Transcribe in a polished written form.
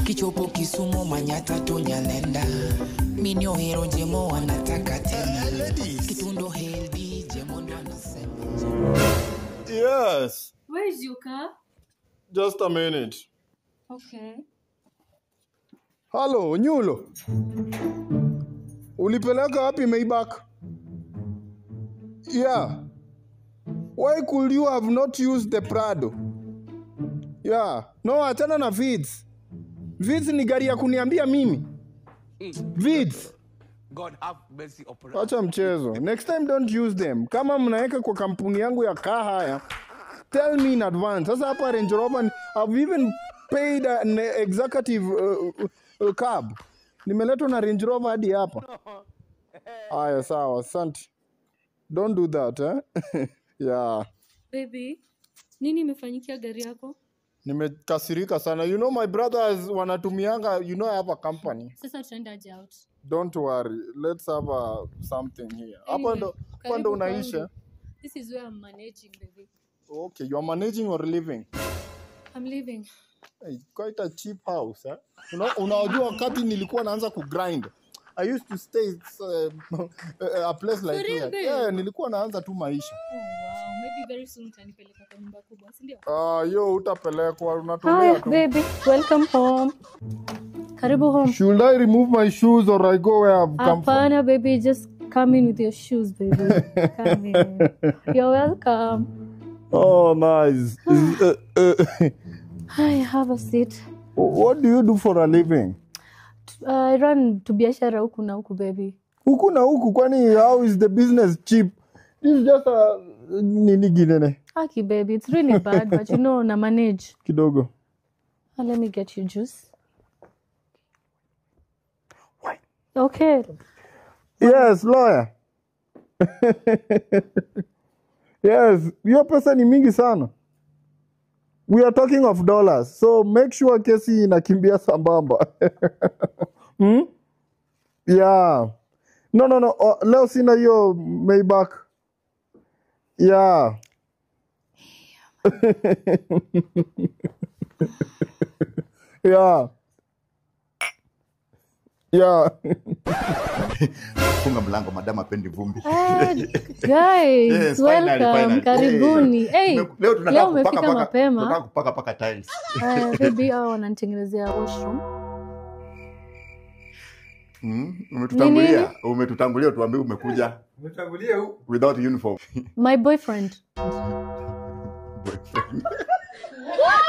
Kichopo Kisumu Manyata Tonyalenda. Minyo hero jemo wanataka tena. Kitundo healthy jemo ndo anasema. Yes. Where is your car? Just a minute. Okay. Hello, Nyulo. Ulipeleka wapi Maybach? Yeah. Why could you have not used the Prado? Yeah. No, achana na Vids. Vids ni gari ya kuniambia mimi. Vids. God have mercy upon us. Acha mchezo. Next time don't use them. Kama mnaweka kwa kampuni yangu ya kaa haya, tell me in advance. Sasa hapa Range Rover, I've even paid an executive cab. Nimeletwa na Range Rover hadi hapa. Aya, sawa, asante. Don't do that, eh? Yeah. Baby, nini imefanyikia gari yako? Nimekasirika sana. You know my brothers wanatumianga, you know I have a company. Sasa tutaendaje out? Don't worry. Let's have something here. Hapa ndo unaisha. This is where I'm managing, baby. Okay, you are managing or living? I'm leaving. Hey, quite a cheap house, eh? Unajua wakati nilikuwa naanza kugrind. I used to stay a place like real, that. Yeah, nilikuwa naanza tu maisha. Oh wow, maybe very soon utanipeleka kwa nyumba kubwa, si ndio? Yo utapelekwa unatulia tu. Hi baby, welcome home. Karibu home. Should I remove my shoes or I go where I've come from? Apana baby, just come in with your shoes, baby. Come in. You're welcome. Oh, nice. Hi, have a seat. What do you do for a living? I run to biashara huku na huku, baby. Huku na huku, kwani how is the business cheap? It's just a nini ginene. Aki baby, it's really bad, but you know, na manage. Kidogo. Let me get you juice. Why? Okay. Yes, lawyer. Yes, your pesa ni mingi sana. We are talking of dollars, so make sure kesi inakimbia sambamba. Yeah. No. Leo sina hiyo Maybach. Yeah. Yeah. Yeah. Funga mlango, madam apendi vumbi. Guys, Yes, welcome. finally. Karibuni. Hey, leo umefika mapema. Tunataka kupaka paka tiles. Baby, hao wananitengenezea washroom. Umetutangulia tuambie umekuja. Umetangulia huko Without uniform. My boyfriend. Boyfriend. What?